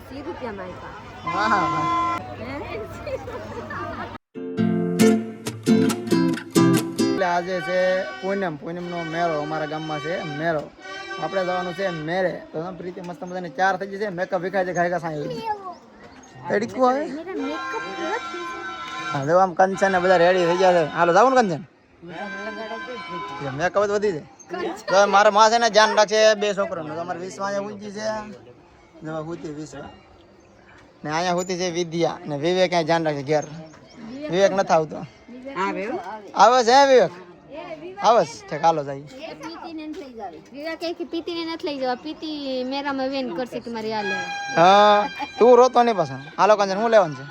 ₹80 માં વાહ વાહ. એટલે આજે છે પૂનમનો મેળો અમારા ગામમાં છે મેળો. આપણે જવાનું છે મેરે તો પ્રીતિ મસ્ત મજાની 4 થઈ જશે. મેકઅપ વિખાય છે ખાઈ સાંઈ એડિકો આવે. હા જો આમ કંચન ને બધા રેડી થઈ ગયા છે. હાલો જાવ ને કંચન. મેકઅપ વધી જાય તો મારા માં છે ને ધ્યાન રાખશે 2 છોકરાનું. અમારે વિશ્વા અહીંયા ઉંચી છે જવા હુતી વિશ્વા ને અહીંયા હુતી છે વિદ્યા ને વિવેક અહીંયા ધ્યાન રાખશે ઘેર. વિવેક નથી આવતો. આવે છે વિવેક આવે છે. હાલો જાય પીતી ને નથી લઈ જવા. પીતી મેરામાં વેન કરશે તમારી હાલે. હા તું રોતો નહીં પાછા. હાલો કંચન હું લેવાનું છે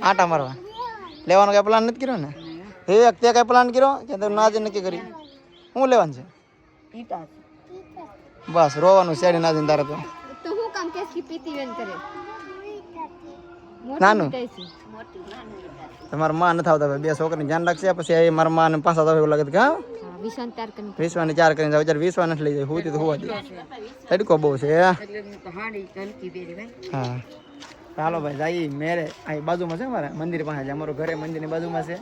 આટા મારવા. લેવાનો કઈ પ્લાન નથી કર્યો ને વિવેક? તે કઈ પ્લાન કર્યો કે ના જ નક્કી કરી? શું લેવાનું છે? બસ રોવાનું શેડી ના જઈને તારે તો હું કામ કેસ કે પીતી વેન કરે નાનું. તમારા માં નથી આવતા 2 છોકરાની ધ્યાન રાખશે. પછી મારા માં ને પાછા એવું લાગે કે હા વિશ્વાને 4 કરીને જાવ. અત્યારે વિશ્વા નથી લઈ જાય. હું તો હોવા દે તડકો બહુ છે. હા ચાલો ભાઈ જઈએ મેરે. અહીં બાજુમાં છે મારા મંદિર પાસે છે. અમારું ઘરે મંદિરની બાજુમાં છે.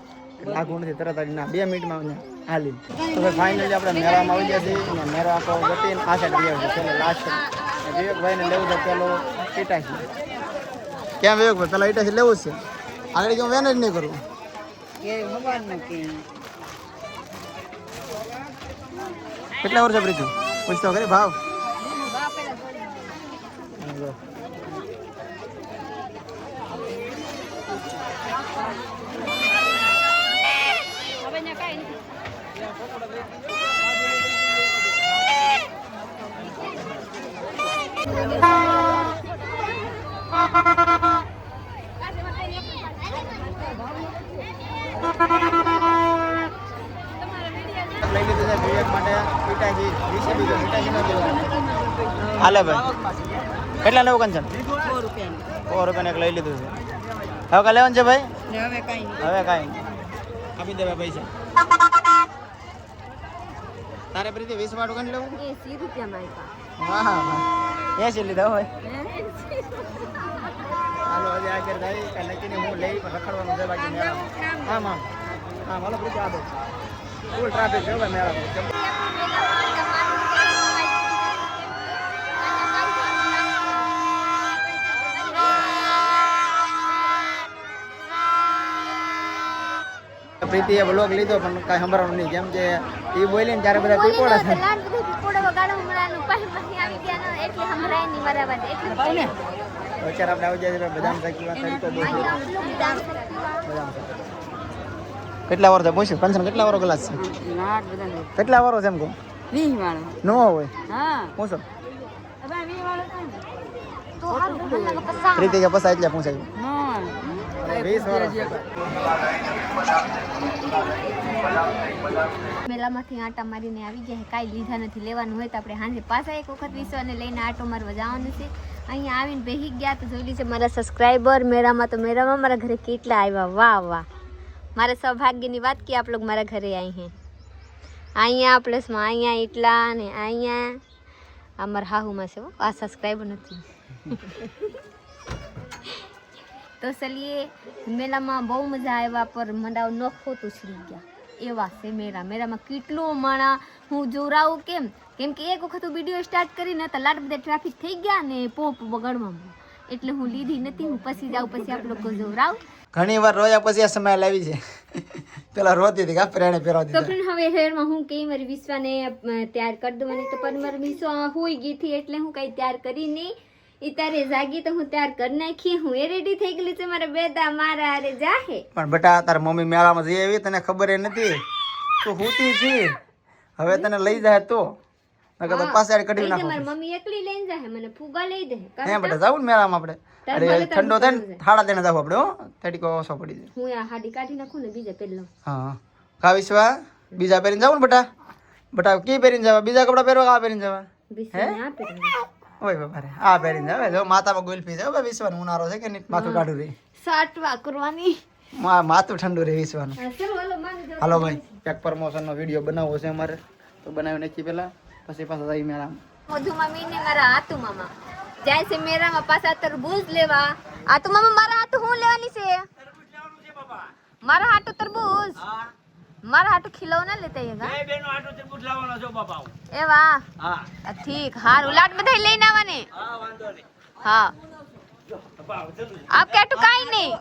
લાગુ નથી તરત જ ના 2 મિનિટમાં હાલી. તો ભાઈ ફાઇનલી આપણે મેળામાં આવી ગયા છીએ. મેળો આખો ગટીને આ સાઈડ લઈ આવ્યો છે લાસ્ટ. વિવેકભાઈને લેવું છે પેલો ઇટાચી. કેમ વિવેકભાઈ પેલા ઇટાચી લેવું છે? આગળ કેમ વેન જ નહીં કરવું? કેટલા વર્ષે પ્રીતિ પૂછતો કરી ભાવ? લઈ લીધું છે વિવેક માટે ઇટાચી 20 બીજો ઇટાચી ન દેવાનું. હાલે ભાઈ કેટલા લેવું કંચન? ₹100 એક લઈ લીધું છે. હવે કાલે લેવાનું છે ભાઈ? હવે કાંઈ નહીં આપી દેવા પૈસા. તારે પ્રીતિ 20 વાળું કઈ લેવું? ₹80 માં વાહ વાહ 80 લીધા હોય. હાલો હજી આગળ જાય કાંઈ નક્કી નહીં. હું લઈ પણ રખડવાનું છે બાકી મેળામાં. આમ આમ હા હાલો પ્રીતિ આ દો. ફૂલ ટ્રાફિક છે ભાઈ મેળામાં. પ્રીતિએ બ્લોગ લીધો પણ કાંઈ સંભળાવાનું નહીં. કેમ કે એ બોલી ને ત્યારે બધા પીપોડા છે. અત્યારે આપણે આવી જાય બદામ સાકી વાત તરીકો બહુ કેટલા વાર થાય પૂછ્યું કંચન કેટલા વારો ગ્લાસ છે? કેટલા વારો છે એમ કહું? 20 વાળો ન હોય પૂછો. પ્રીતિ કે પસા એટલે પૂછાયું 20 વારો. મેલામાંથી આટા મારીને આવી ગયા. કાંઈ લીધા નથી. લેવાનું હોય તો આપણે સાંજે પાછા એક વખત વિશ્વાને લઈને આટો મારવા જવાનું છે. અહીંયા આવીને બેસી ગયા તો જોઈ છે મારા સબસ્ક્રાઈબર. મેળામાં તો મેળામાં મારા ઘરે કેટલા આવ્યા. વાહ વાહ મારા સૌભાગ્યની વાત કે આપ લોગ મારા ઘરે આવી હે. અહીંયા પ્લસમાં અહીંયા એટલા ને અહીંયા અમારા હાહુમાં છે. આ સબસ્ક્રાઈબર નથી. તો ચલીએ મેળામાં બહુ મજા આવ્યા. પર મંડાવ નખો તો છરી ગયા એવા છે મેળામાં કેટલો માણા હું જોરાવું. કેમ કે એક વખત વિડીયો સ્ટાર્ટ કરીને તો લાટ બધા ટ્રાફિક થઈ ગયા ને પોપ બગડવામાં એટલે હું લીધી નથી. હું પછી જાઉં પછી આપ લોકો જોરાવ. ઘણી વાર રોયા પછી આ સમય લાવી છે. પેલા રોતી હતી પ્રેણે પહેરાવતી. તો ફ્રેન્ડ હવે હેરમાં હું કઈ મારી વિશ્વાને તૈયાર કરી દઉં તો પણ મારી વિશ્વા હોઈ ગઈ હતી એટલે હું કઈ તૈયાર કરી નહીં. એ તારે જાગી તો હું તૈયાર કરી નાખી. હું એ રેડી થઈ ગયેલી છે. મારા બેટા મારા અરે જાહે. પણ બેટા તાર મમ્મી મેળામાં જઈ આવી તને ખબર એ નથી. તું હુતી હતી હવે તને લઈ જાય તો નકર તો પાછળ કઢી નાખો. મારી મમ્મી એકલી લઈને જાય મને ફુગા લઈ દે. હે બેટા જાવ ને મેળામાં આપણે. અરે ઠંડો થાય ને થાળા દેને જાવ આપણે. હો તડકો ઓછો પડી જાય. હું આ હાડી કાઢી નાખું ને બીજા પહેલા. હા કા વિશ્વા બીજા પહેરીને જાવ ને બેટા. બેટા કી પહેરીને જવા? બીજા કપડા પહેરવા આ પહેરીને જવા? વિશ્વાને આ પહેરી ઓય બાપા રે આ પહેરીને જાવ. જો માથામાં ગુલ્ફી જાવ ભાઈ. વિશ્વાનું ઉનાળો છે કે નહીં માથું કાઢું રે સાટવા કરવાની. માથું ઠંડુ રે વિશ્વાનું. હાલો ભાઈ એક પ્રમોશનનો વિડીયો બનાવવો છે અમારે તો બનાવી નાખી પેલા પછી પાછા જઈ મેળામાં. મધુ મમ્મી ને મારા આતુ મામા જાય છે મેરામાં પાછા તરબૂજ લેવા. આ તો મમ્મી મારા હાટુ હું લેવાની છે? મારા હાટુ તરબૂજ. મારા હાટુ ખીલવના લેતા આયેગા. બે બેનો આટો તરબૂચ લાવવાનો છો બાપા. એ વાહ. હા ઠીક હાર ઉલાટ બધા લઈને આવવાને. હા વાંધો નહીં. હા બાપા જલ્દી આપ કેટુ કાઈ નહીં.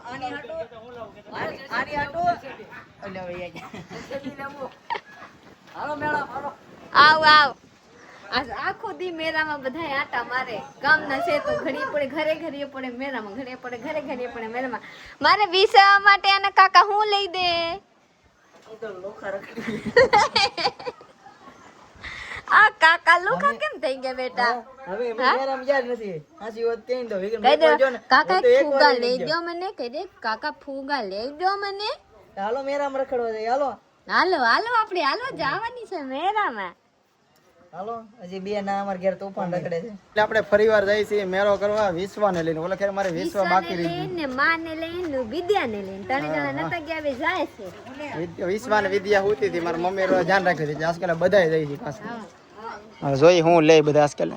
આવ આવ આખો દી મેરામાં બધા આટા મારે. કામ ના છે તો ઘડી પડે ઘરે ઘરે પડે મેરામાં, ઘરે પડે ઘરે ઘરે પડે મેરામાં. મારે વિસા માટે આના કાકા હું લઈ દે. આ કાકા લોખા કેમ થઈ ગયા બેટા? હવે મેરામ યાદ નથી. હાસી વાત કઈ દો વિગન કહી દે કાકા ફૂગા લઈ દો મને. કહી દે કાકા ફૂગા લઈ દો મને. હાલો મેરામ રખડવા જાય. હાલો હાલો હાલો આપણે હાલો જવાની છે મેરામાં. હાલો હજી બે ના અમાર ઘેર તોફાન રખડે છે. એટલે આપણે ફરીવાર જઈએ છીએ મેરો કરવા વિશ્વાને લઈને. ઓલા ખેર મારે વિશ્વા બાકી રહી ગયું. ને માને લઈને વિદ્યાને લઈને ત્રણ જણા નતા ગયા હવે જાય છે. વિશ્વાને વિદ્યા હોતી હતી. મારા મમ્મી રો ધ્યાન રાખી હતી. આજકાલ બધાય જાય છે પાછા. હવે જોઈ હું લે બધા આજકાલ.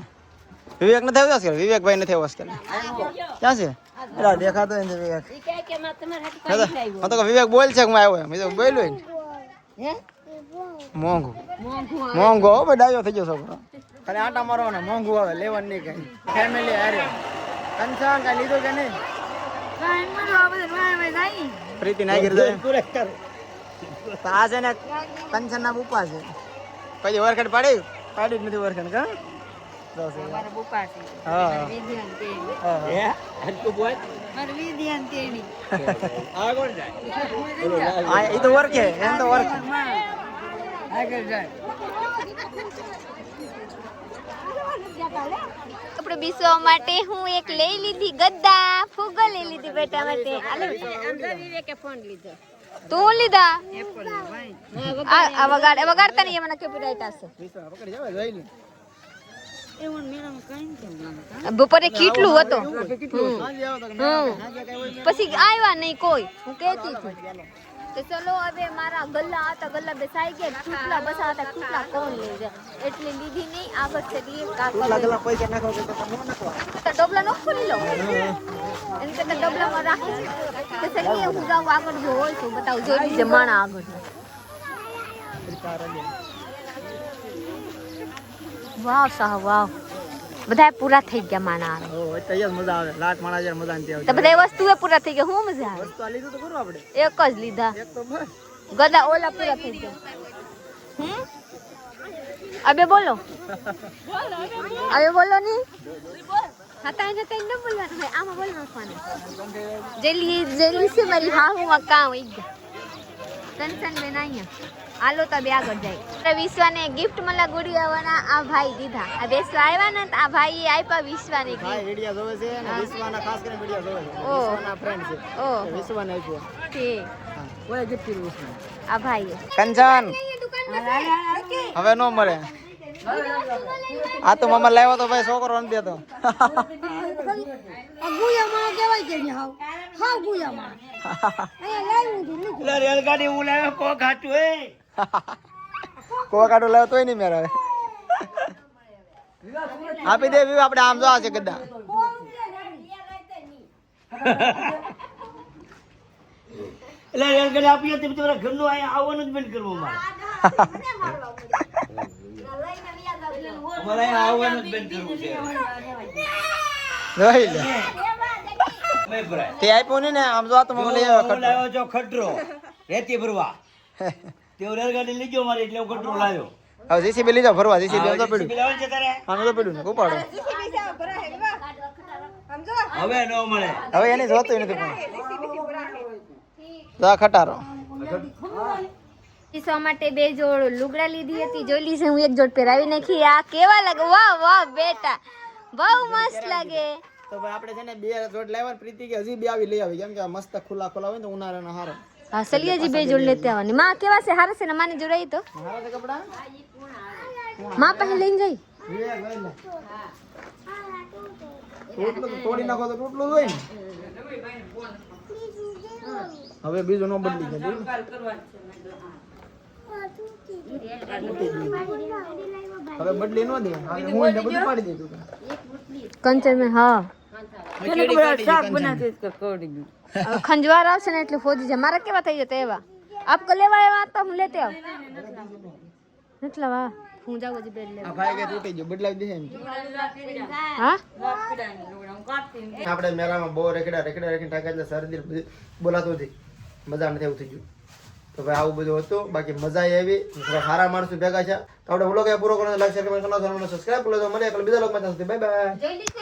વિવેક નથી આવ્યો આજકાલ? વિવેકભાઈ નથી આવ્યો આજકાલ. ક્યાં છે? એલા દેખાતો નથી વિવેક. હા તો વિવેક બોલ છે કે હું આવ્યો. મેં તો બોલ્યો ને. હે મોંઘું મોંઘું મોંઘો હો ભાઈ, ડાયો થઈ ગયો છોકરો. ખાલી આટા મારવા ને મોંઘું આવે, લેવાનું નહીં કઈ. ફેમિલી હારે કંચન કઈ લીધું કે નહીં? પ્રીતિ નાગીર જાય તો આ છે ને કંચન ના બુપા છે. પછી વરખડ પાડી જ નથી વરખડ કા. મારા બુપા છે. હા મારા વિદ્યાન તેડી. હે હટકો બોલ. મારા વિદ્યાન તેડી. આ કોણ જાય? હા એ તો વરખે એમ તો વરખે. આગળ જાય. આપણે બીસવા માટે હું એક લઈ લીધી ગદ્દા ફુગ્ગો લઈ લીધી બેટા માટે. વિવેકે ફોન લીધો. તું લીધા? આ વગાડતા નહીં મને કોપીરાઈટ આવશે. પકડી જાવ જોઈ લે. બપોરે કેટલું હતો સાંજે આવો તો પછી આવ્યા નહીં કોઈ. હું કહેતી હતી તો ચલો હવે મારા ગલ્લા હતા, ગલ્લા બેસાઈ ગયા. ટૂટલા બસા હતા, ટૂટલા કોણ લઈ જાય એટલે લીધી નહીં. આગળ છે કાકા ગલા પૈસા નાખો કે તમે નાખો. તો ડબલા નો ખોલી લો એમ કે ડબલામાં રાખી તો સરી હું જાઉં આગળ જો હોય તો બતાવું જોઈ લીજે માણા આગળ. વાવ સાહ વાવ બધા પૂરા થઈ ગયા માણા. ઓ તો યાર મજા આવે. લાટ માણા યાર મજા નથી આવતી. તો બધા વસ્તુએ પૂરા થઈ ગયા. હું મજા આવે? વસ્તુ આ લીધું તો કરું આપણે. એક જ લીધા. એક તો બસ. ગદા ઓલા પૂરા થઈ ગયા. અબે બોલો ની હતા એને કઈ ન બોલવાનું હોય. આમાં બોલ નાખવાનું. જેલી છે મારી હા હું કામ હોય ગયા. કંચન બેન અહીંયા આલો તો બે આગળ જાય. વિશ્વાને ગિફ્ટ મળ્યા ગુડિયાવાના. આ ભાઈ દીધા. આ બેસવા આવ્યા ને આ ભાઈ આપ્યા વિશ્વાને ભાઈ ગિફ્ટ. વિડિયો જોવે છે અને વિશ્વાના ખાસ કરીને વિડિયો જોવે છે. ઓ. વિશ્વાના ફ્રેન્ડ છે. ઓ વિશ્વાને આપ્યો. ઠીક. કોઈ ગિફ્ટ કર્યું વિશ્વાને. આ ભાઈ કંચન હવે નો મળે. આ તો મમ્મા લાવ્યો તો ભાઈ છોકરો નથી દેતો. લે રેલગાડી હું લાવ્યો કો ઘાટું એ. કોવા કાઢો લાવ્યો તોય નહીં મેળવે. આપી દે વિવ આપણે આમ જો આ છે ગદ્દા. એટલે રેલગાડી આપીએ તો તમારા ઘરનું અહીંયા આવવાનું જ બંધ કરવું મારે. અમારે અહીંયા આવવાનું જ બંધ કરવું છે. જોઈ લે. મેં ભરાય. તે આપ્યો નહીં ને આમ જો આ તો મમ્મા લઈ આવ્યો હું લાવ્યો છો ખડરો રેતી ભરવા. તેઓ રેલગાડી લઈ ગયો મારે એટલે હું ખડરો લાવ્યો. હવે જીસીબી લીધો ભરવા. જીસીબી આમ તો પડ્યું. જીસીબી લાવવાનું છે તારે? આમ તો પડ્યું ને ઉપાડો. હવે ન મળે. હવે એને જોતું નથી પણ જા ખટારો. વિશ્વા માટે બે જોડ લુગડા લીધી હતી. જોઈ લીધી હું એક જોડ પહેરાવી નાખી. આ કેવા લાગે? વાહ વાહ બેટા બહુ મસ્ત લાગે. તો ભાઈ આપણે છે ને બે જોડ લાવ્યા. પ્રીતિ કે હજી બે આવી લઈ આવી કેમ કે આ મસ્ત ખુલ્લા ખુલ્લા હોય ને તો ઉનાળાનો હારો. હા સલિયાજી બે જોડ લેતે આવવાની. માં કેવા છે? હારા છે ને? માને જોડાઈ તો હારા છે કપડા. માં પાસે લઈને જઈ. વિવેક ભાઈ લે. ટૂટલું તો તોડી નાખો તો ટૂટલું જ હોય ને. હવે બીજું નો બદલી જાય. હવે બદલી નો દે. હવે હું એને બધું પાડી દીધું. કંચન મેં હા શાક બનાવતી હવે ખંજવાર આવશે ને એટલે ફોજી છે મારા કેવા થઈ જતા એવા આપ કો લેવા આવ્યા તો હું લેતે આવ એટલા વાહ હું જાવ જ બેડ આ ભાઈ કે તૂટી ગયો બદલાવી દે એમ હા આપણે મેળામાં બહુ રેકડા ટાકા એટલે શરદી બધી બોલાતું નથી મજા નથી એવું થઈ ગયું તો ભાઈ આવું બધું હતું બાકી મજા આવી થોડા સારા માણસો ભેગા છે તો આપણે વ્લોગ પૂરો કરવાનો લાઈક શેર કમેન્ટ કરવાનો સબસ્ક્રાઇબ કરો તો મળીએ બીજા વ્લોગમાં બાય બાય